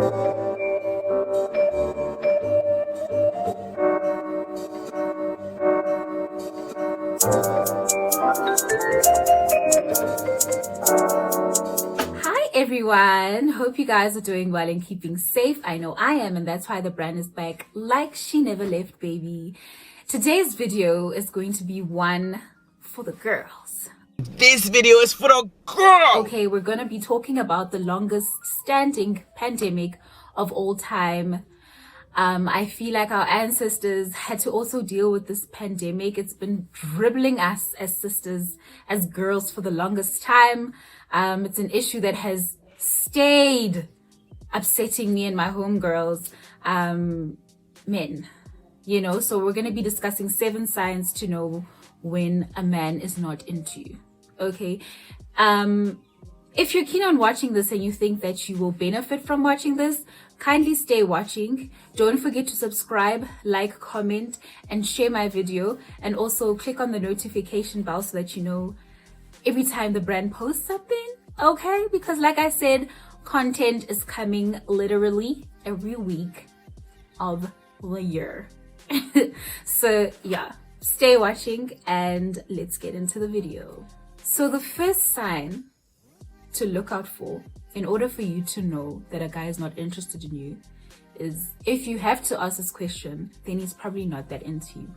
Hi everyone, hope you guys are doing well and keeping safe. I know I am, and that's why the brand is back like she never left, baby. Today's video is going to be one for the girls. This video is for the girls. Okay, we're gonna be talking about the longest standing pandemic of all time. I feel like our ancestors had to also deal with this pandemic. It's been dribbling us as sisters, as girls for the longest time. It's an issue that has stayed upsetting me and my homegirls, men, so we're going to be discussing 7 signs to know when a man is not into you. Okay. If you're keen on watching this and you think that you will benefit from watching this, kindly stay watching. Don't forget to subscribe, like, comment, and share my video. And also click on the notification bell so that you know every time the brand posts something, okay? Because like I said, content is coming literally every week of the year. So yeah, stay watching and let's get into the video. So the first sign to look out for in order for you to know that a guy is not interested in you is if you have to ask this question, then he's probably not that into you.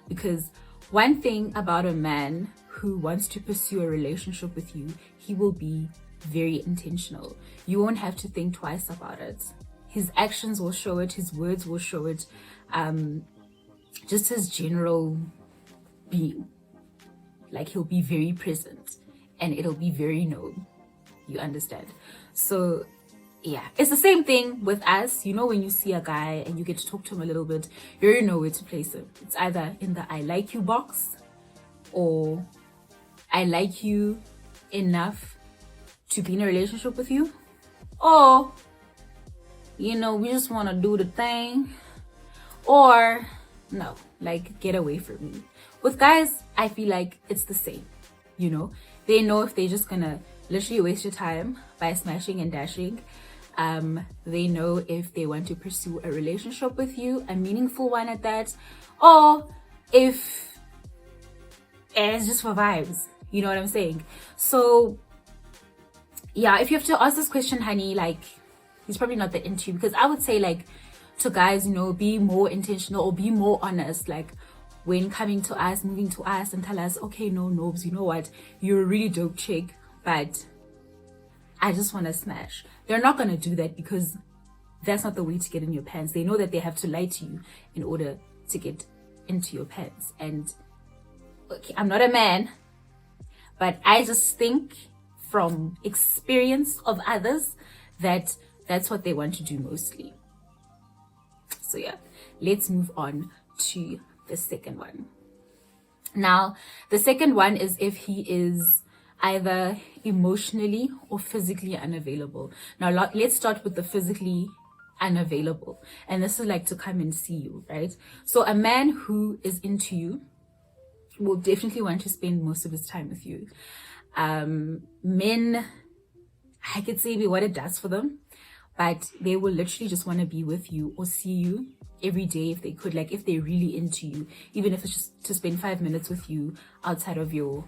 Because one thing about a man who wants to pursue a relationship with you, he will be very intentional. You won't have to think twice about it. His actions will show it, his words will show it, just his general being. Like, he'll be very present and it'll be very known. You understand? So yeah, it's the same thing with us. When you see a guy and you get to talk to him a little bit, you already know where to place him. It's either in the I like you box, or I like you enough to be in a relationship with you, or we just want to do the thing, or no, like, get away from me. With guys, I feel like it's the same. They know if they're just gonna literally waste your time by smashing and dashing. They know if they want to pursue a relationship with you, a meaningful one at that, or if it's just for vibes. You know what I'm saying? So yeah, if you have to ask this question, honey, like, he's probably not that into you. Because I would say, like, to guys, be more intentional or be more honest. Like, when coming to us, moving to us, and tell us, okay, no, Nobs, you know what, you're a really dope chick, but I just want to smash. They're not going to do that, because that's not the way to get in your pants. They know that they have to lie to you in order to get into your pants. And okay, I'm not a man, but I just think from experience of others that that's what they want to do mostly. So yeah, let's move on to the second one. Now, the second one is if he is either emotionally or physically unavailable. Now, let's start with the physically unavailable. And this is like to come and see you, right? So a man who is into you will definitely want to spend most of his time with you. Men, I could say what it does for them, but they will literally just want to be with you or see you every day if they could. Like, if they're really into you, even if it's just to spend 5 minutes with you outside of your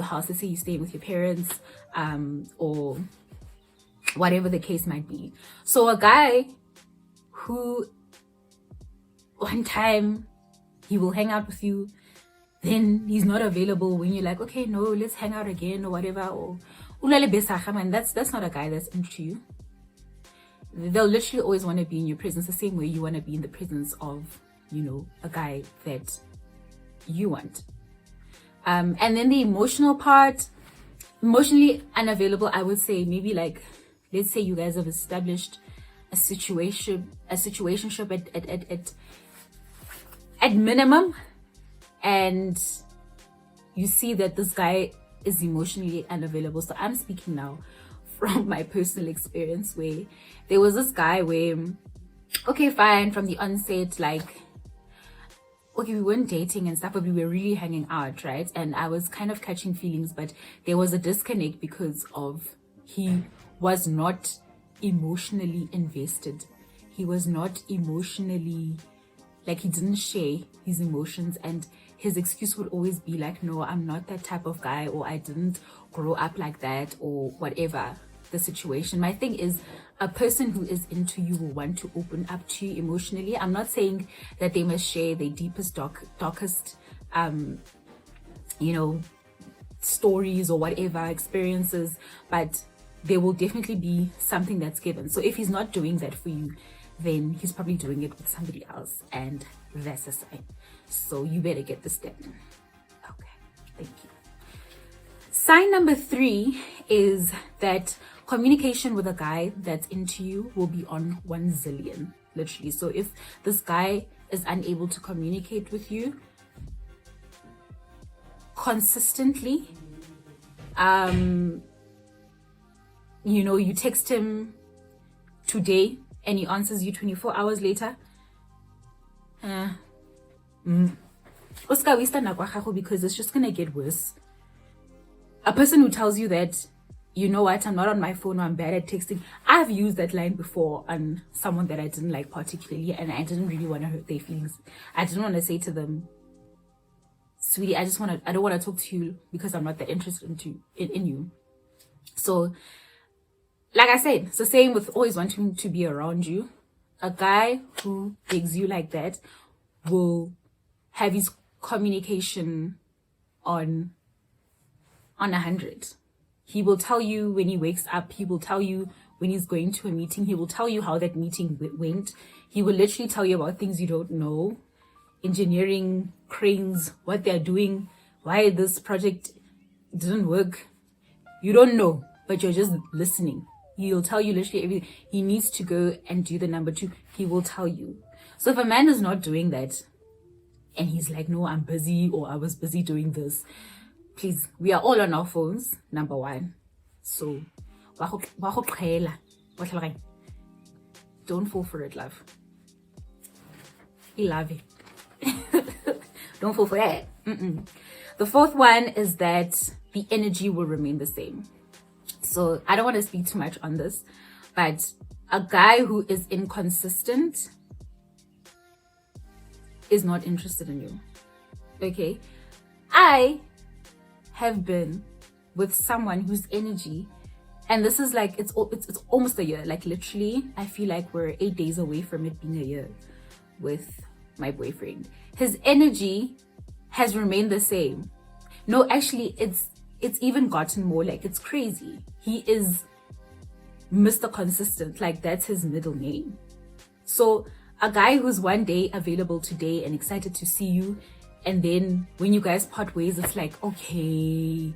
house. Let's say you're staying with your parents, or whatever the case might be. So a guy who one time he will hang out with you, then he's not available when you're like, okay, no, let's hang out again or whatever, or man, that's not a guy that's into you. They'll literally always want to be in your presence the same way you want to be in the presence of, a guy that you want. And then the emotional part, emotionally unavailable, I would say maybe, like, let's say you guys have established a situationship at minimum, and you see that this guy is emotionally unavailable. So I'm speaking now from my personal experience, where there was this guy where, okay, fine, from the onset, like, okay, we weren't dating and stuff, but we were really hanging out, right? And I was kind of catching feelings, but there was a disconnect because of he was not emotionally invested. He was not emotionally, like, he didn't share his emotions, and his excuse would always be like, no, I'm not that type of guy, or I didn't grow up like that, or whatever the situation. My thing is, a person who is into you will want to open up to you emotionally. I'm not saying that they must share their deepest, darkest, stories or whatever experiences, but there will definitely be something that's given. So if he's not doing that for you, then he's probably doing it with somebody else, and that's a sign. So you better get this done. Okay, thank you. Sign number 3 is that communication with a guy that's into you will be on 1 zillion, literally. So if this guy is unable to communicate with you consistently, you text him today and he answers you 24 hours later, because it's just gonna get worse. A person who tells you that, you know what, I'm not on my phone, or I'm bad at texting. I've used that line before on someone that I didn't like particularly, and I didn't really want to hurt their feelings. I didn't want to say to them, sweetie, I don't want to talk to you because I'm not that interested in you. So, like I said, it's the same with always wanting to be around you. A guy who digs you like that will have his communication on 100. He will tell you when he wakes up. He will tell you when he's going to a meeting. He will tell you how that meeting went. He will literally tell you about things you don't know. Engineering, cranes, what they're doing, why this project didn't work. You don't know, but you're just listening. He'll tell you literally everything. He needs to go and do the number 2. He will tell you. So if a man is not doing that, and he's like, no, I'm busy, or I was busy doing this, please, we are all on our phones, number 1. So, don't fall for it, love. You love it. Don't fall for that. The 4th one is that the energy will remain the same. So I don't want to speak too much on this, but a guy who is inconsistent is not interested in you. Okay? I have been with someone whose energy, and this is like, it's almost a year. Like, literally, I feel like we're 8 days away from it being a year with my boyfriend. His energy has remained the same. No, actually, it's even gotten more. Like, it's crazy. He is Mr. Consistent. Like, that's his middle name. So a guy who's one day available today and excited to see you, and then when you guys part ways, it's like, okay,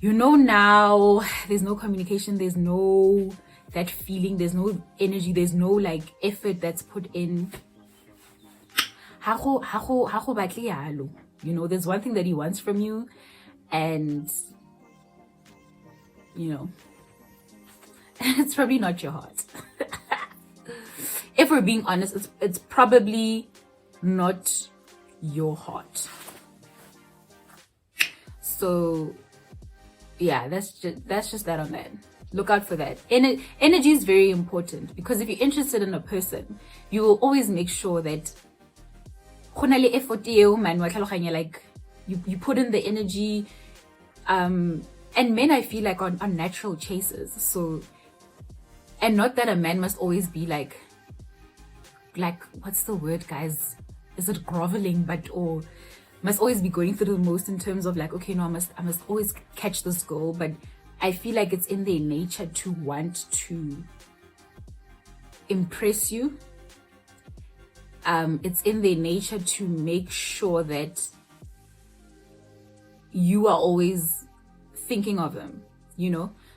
now there's no communication, there's no that feeling, there's no energy, there's no like effort that's put in. There's one thing that he wants from you, and it's probably not your heart. If we're being honest, it's probably not your heart. So yeah, that's just that on that. Look out for that. Energy is very important, because if you're interested in a person, you will always make sure that like you put in the energy, and men, I feel like, are natural chasers. So, and not that a man must always be like what's the word, guys? Is it groveling? Or must always be going through the most in terms of like, okay, no, I must always catch this girl. But I feel like it's in their nature to want to impress you. It's in their nature to make sure that you are always thinking of them,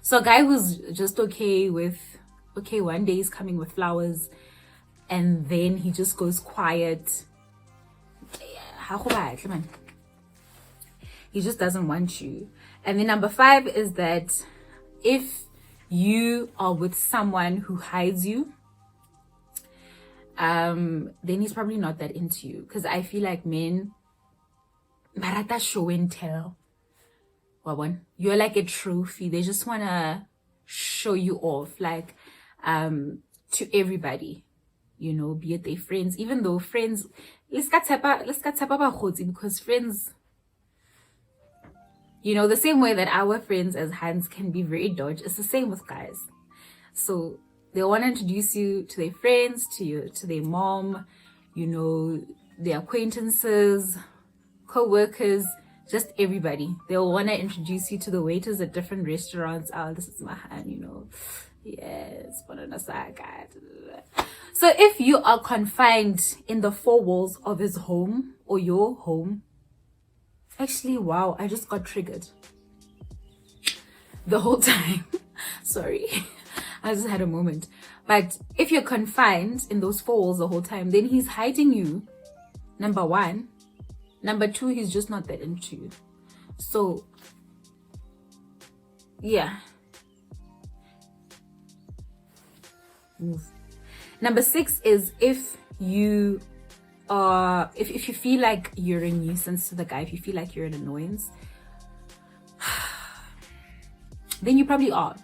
So a guy who's just okay, one day he's coming with flowers, and then he just goes quiet. He just doesn't want you. And then number 5 is that if you are with someone who hides you, then he's probably not that into you. Because I feel like men, barata show and tell. You're like a trophy. They just want to show you off. Like, to everybody, you know, be it their friends, even though friends, let's get because friends, you know, the same way that our friends as hands can be very dodgy, it's the same with guys. So they want to introduce you to their friends, to their mom, you know, their acquaintances, co-workers, just everybody. They'll want to introduce you to the waiters at different restaurants. Oh, this is my hand, you know. Yes, so if you are confined in the four walls of his home or your home, actually, wow, I just got triggered the whole time. Sorry, I just had a moment. But if you're confined in those four walls the whole time, then he's hiding you, number one. Number two, he's just not that into you. So, yeah. Move. Number 6 is if you are, if you feel like you're a nuisance to the guy, if you feel like you're an annoyance, then you probably are.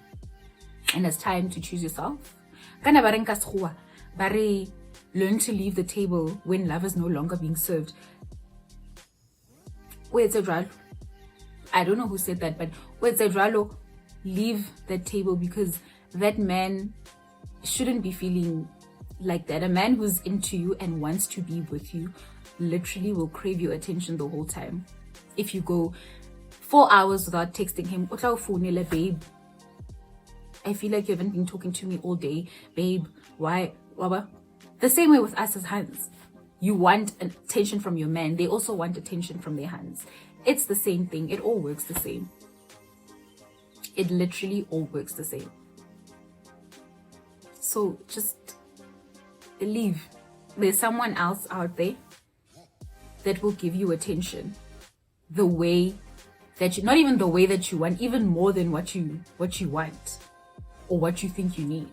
And it's time to choose yourself. Kana barenka sekgowa, bare learn to leave the table when love is no longer being served. I don't know who said that, but leave that table, because that man shouldn't be feeling like that. A man who's into you and wants to be with you literally will crave your attention the whole time. If you go 4 hours without texting him, babe, I feel like you haven't been talking to me all day, babe, why? The same way with us as hands. You want attention from your man, they also want attention from their hands. It's the same thing. It all works the same. It literally all works the same. So just leave. There's someone else out there that will give you attention the way that you, not even the way that you want, even more than what you want or what you think you need.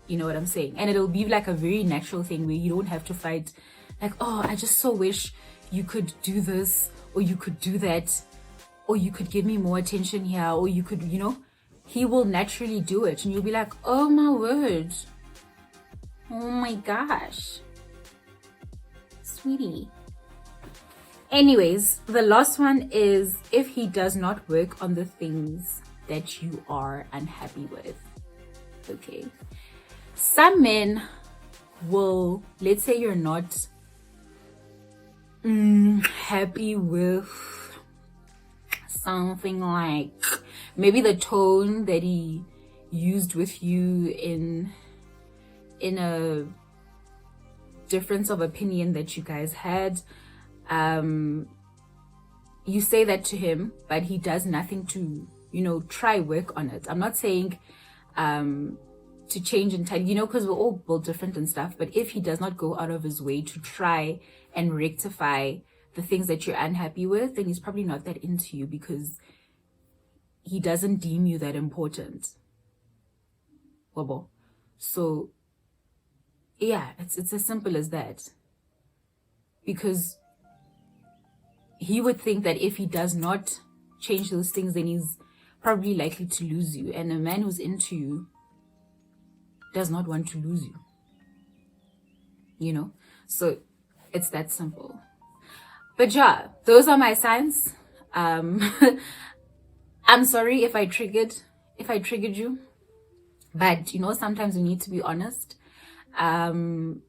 You know what I'm saying? And it'll be like a very natural thing where you don't have to fight like, oh, I just so wish you could do this, or you could do that, or you could give me more attention here, or you could, you know, he will naturally do it. And you'll be like, oh my word. Oh my gosh. Sweetie. Anyways, the last one is if he does not work on the things that you are unhappy with. Okay. Some men will, let's say you're not happy with something like maybe the tone that he used with you in a difference of opinion that you guys had. You say that to him, but he does nothing to, you know, try work on it. I'm not saying to change entirely, you know, because we're all built different and stuff. But if he does not go out of his way to try and rectify the things that you're unhappy with, then he's probably not that into you, because he doesn't deem you that important. So yeah, it's as simple as that. Because he would think that if he does not change those things, then he's probably likely to lose you. And a man who's into you does not want to lose you. You know? So it's that simple. But yeah, those are my signs. I'm sorry if I triggered you. But you know, sometimes we need to be honest. Rona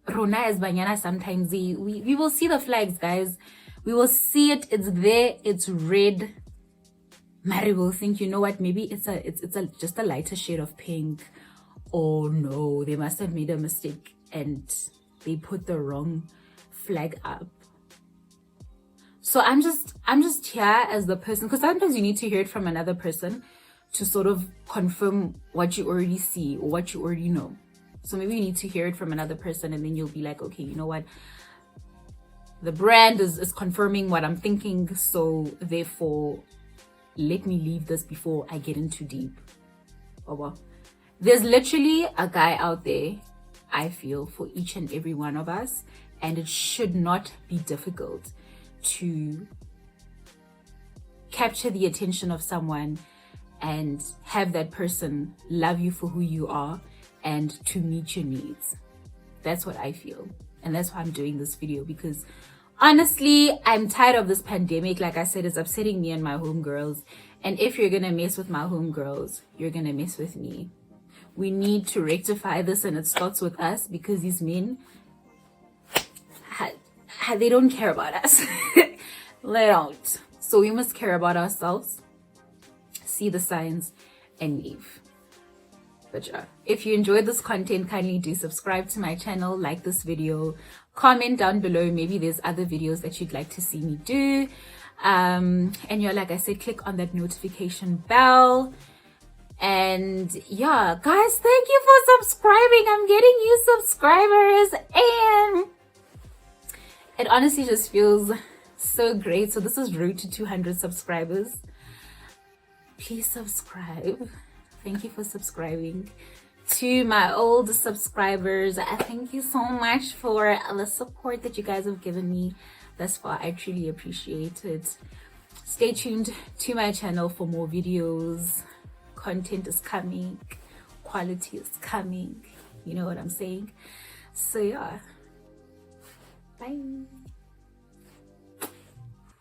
as Banyana, sometimes we will see the flags, guys. We will see it. It's there. It's red. Mary will think, you know what? Maybe it's just a lighter shade of pink. Oh no, they must have made a mistake and they put the wrong flag up. So I'm just here as the person, because sometimes you need to hear it from another person to sort of confirm what you already see or what you already know. So maybe you need to hear it from another person, and then you'll be like, okay, you know what? The brand is confirming what I'm thinking, so therefore, let me leave this before I get in too deep. There's literally a guy out there, I feel, for each and every one of us, and it should not be difficult to capture the attention of someone and have that person love you for who you are and to meet your needs. That's what I feel. And that's why I'm doing this video, because honestly, I'm tired of this pandemic. Like I said, it's upsetting me and my homegirls. And if you're gonna mess with my homegirls, you're gonna mess with me. We need to rectify this, and it starts with us, because these men, they don't care about us. They don't. So we must care about ourselves, see the signs, and leave. But yeah, if you enjoyed this content, kindly do subscribe to my channel, like this video, comment down below. Maybe there's other videos that you'd like to see me do. And yeah, like I said, click on that notification bell. And yeah, guys, thank you for subscribing. I'm getting new subscribers, and it honestly just feels so great. So this is road to 200 subscribers. Please subscribe. Thank you for subscribing. To my old subscribers, I thank you so much for the support that you guys have given me thus far. I truly appreciate it. Stay tuned to my channel for more videos. Content is coming, quality is coming. You know what I'm saying? So yeah, bye.